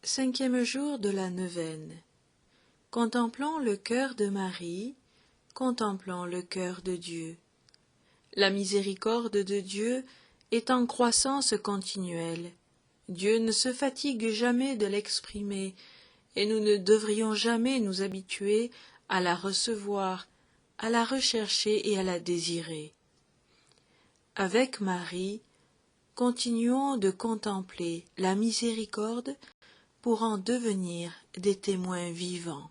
Cinquième jour de la neuvaine. Contemplons le cœur de Marie, contemplons le cœur de Dieu. La miséricorde de Dieu est en croissance continuelle. Dieu ne se fatigue jamais de l'exprimer, et nous ne devrions jamais nous habituer à la recevoir, à la rechercher et à la désirer. Avec Marie, continuons de contempler la miséricorde pour en devenir des témoins vivants.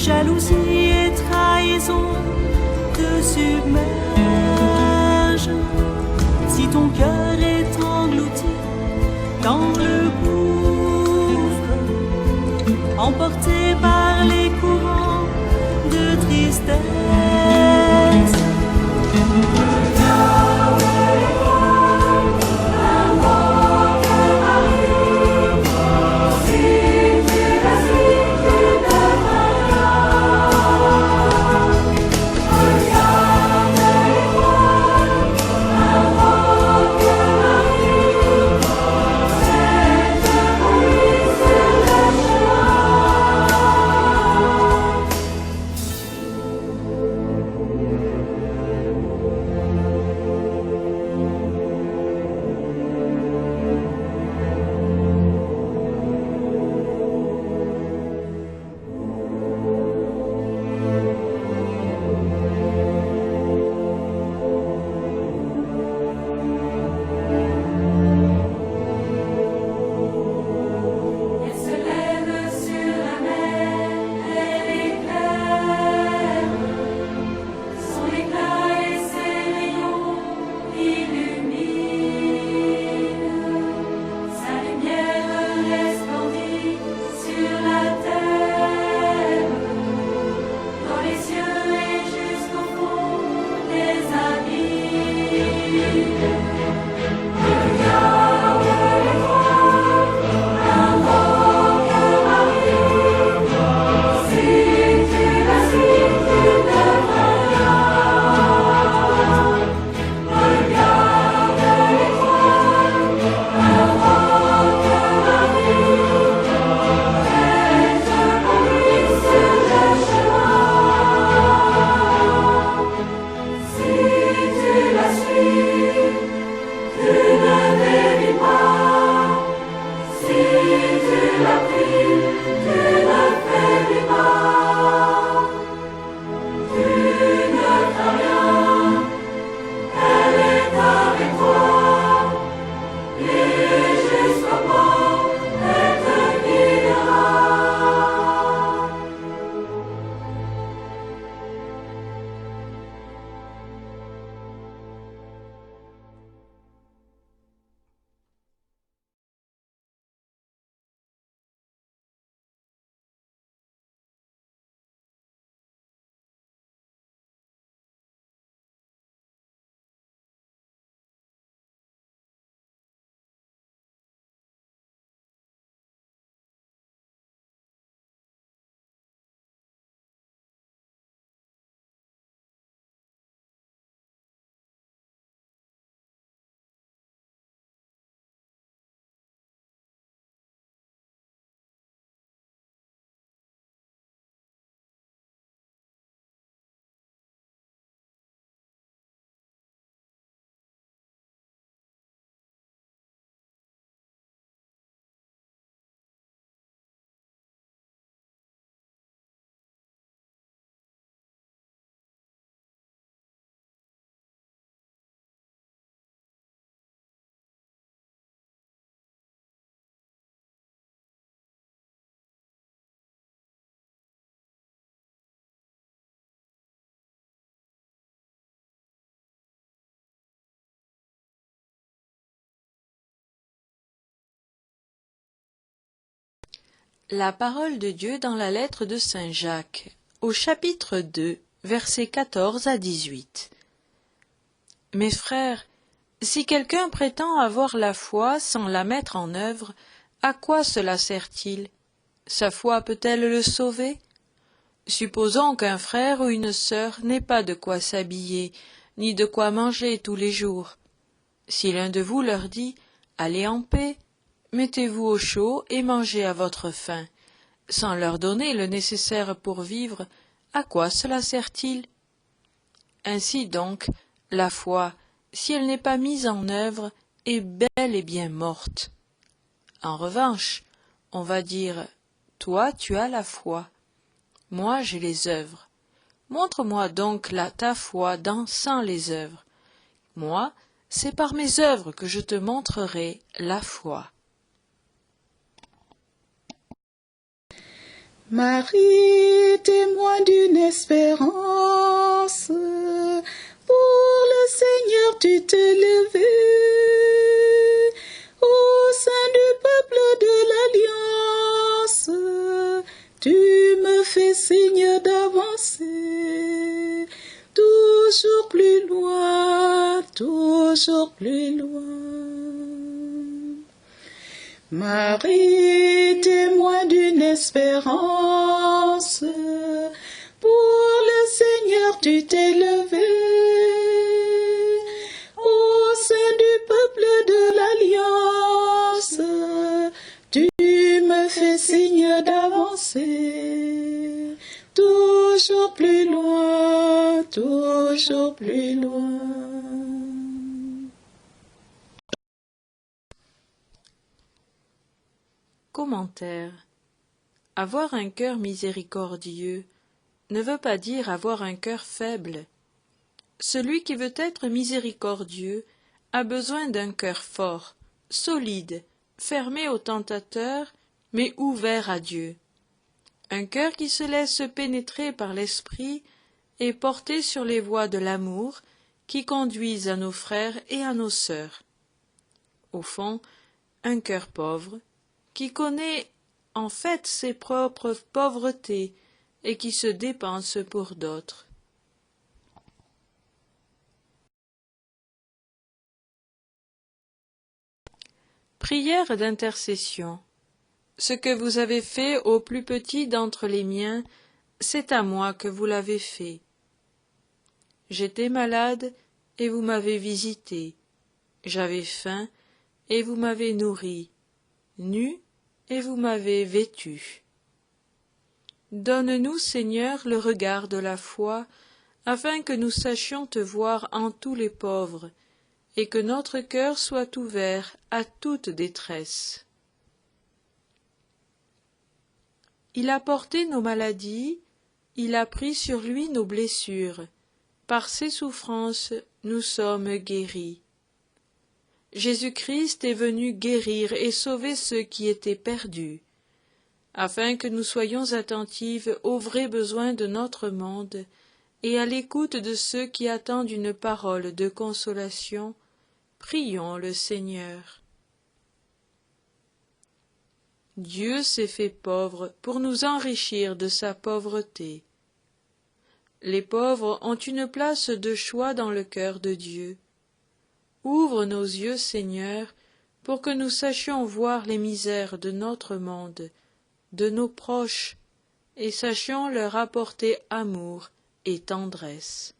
Jalousie et trahison te submergent. Si ton cœur est englouti dans le gouffre, emporté par les courants de tristesse, La parole de Dieu dans la lettre de saint Jacques, au chapitre 2, versets 14 à 18. Mes frères, si quelqu'un prétend avoir la foi sans la mettre en œuvre, à quoi cela sert-il? Sa foi peut-elle le sauver? Supposons qu'un frère ou une sœur n'ait pas de quoi s'habiller, ni de quoi manger tous les jours. Si l'un de vous leur dit « Allez en paix », mettez-vous au chaud et mangez à votre faim, sans leur donner le nécessaire pour vivre, à quoi cela sert-il? Ainsi donc, la foi, si elle n'est pas mise en œuvre, est bel et bien morte. En revanche, on va dire « Toi, tu as la foi, moi j'ai les œuvres. Montre-moi donc ta foi sans les œuvres. Moi, c'est par mes œuvres que je te montrerai la foi. » Marie, témoin d'une espérance, pour le Seigneur tu t'es levé, au sein du peuple de l'Alliance, tu me fais signe d'avancer, toujours plus loin, toujours plus loin. Marie, témoin d'une espérance, pour le Seigneur tu t'es levé, au sein du peuple de l'Alliance, tu me fais signe d'avancer, toujours plus loin, toujours plus loin. Commentaire. Avoir un cœur miséricordieux ne veut pas dire avoir un cœur faible. Celui qui veut être miséricordieux a besoin d'un cœur fort, solide, fermé au tentateur, mais ouvert à Dieu. Un cœur qui se laisse pénétrer par l'esprit et porté sur les voies de l'amour qui conduisent à nos frères et à nos sœurs. Au fond, un cœur pauvre, qui connaît en fait ses propres pauvretés et qui se dépense pour d'autres. Prière d'intercession. Ce que vous avez fait au plus petit d'entre les miens, c'est à moi que vous l'avez fait. J'étais malade et vous m'avez visité. J'avais faim et vous m'avez nourri. Nu, et vous m'avez vêtu. Donne-nous, Seigneur, le regard de la foi, afin que nous sachions te voir en tous les pauvres, et que notre cœur soit ouvert à toute détresse. Il a porté nos maladies, il a pris sur lui nos blessures, par ses souffrances nous sommes guéris. Jésus-Christ est venu guérir et sauver ceux qui étaient perdus, afin que nous soyons attentives aux vrais besoins de notre monde et à l'écoute de ceux qui attendent une parole de consolation. Prions le Seigneur. Dieu s'est fait pauvre pour nous enrichir de sa pauvreté. Les pauvres ont une place de choix dans le cœur de Dieu. Ouvre nos yeux, Seigneur, pour que nous sachions voir les misères de notre monde, de nos proches, et sachions leur apporter amour et tendresse.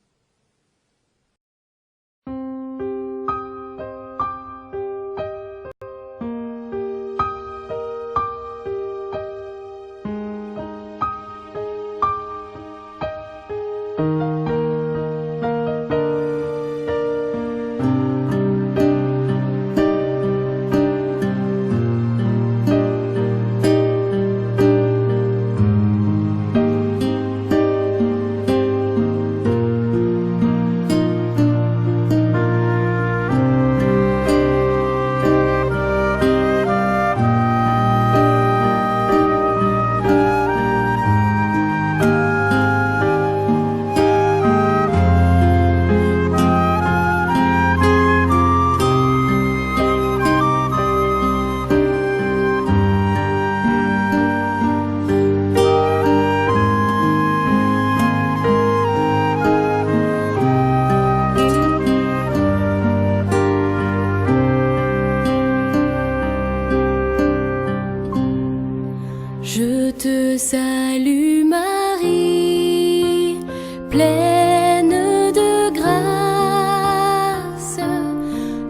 pleine de grâce,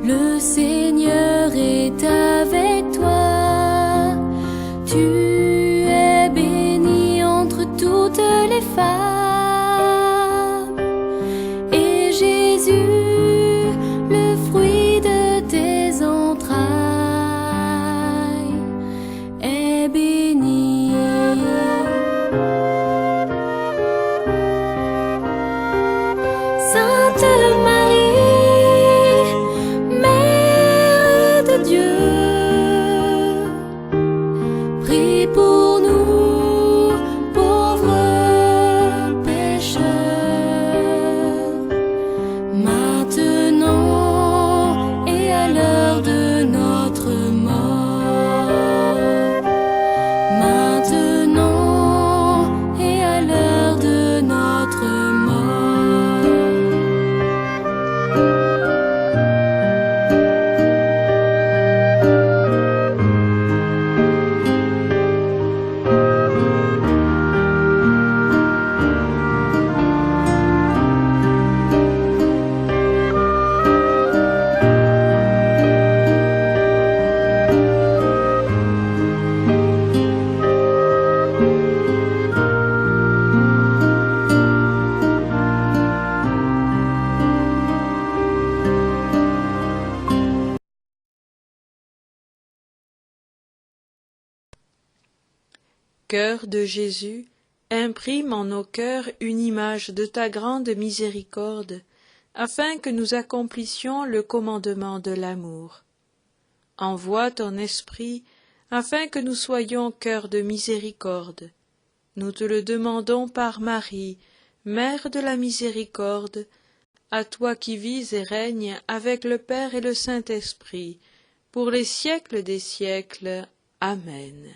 le Seigneur est avec toi. Tu es bénie entre toutes les femmes, et Jésus, le fruit de tes entrailles, est béni. Sainte Marie, Mère de Dieu, prie pour nous, pauvres pécheurs, maintenant et à l'heure de notre mort. Maintenant et à l'heure de notre mort. Cœur de Jésus, imprime en nos cœurs une image de ta grande miséricorde, afin que nous accomplissions le commandement de l'amour. Envoie ton esprit, afin que nous soyons cœur de miséricorde. Nous te le demandons par Marie, Mère de la miséricorde, à toi qui vis et règnes avec le Père et le Saint-Esprit, pour les siècles des siècles. Amen.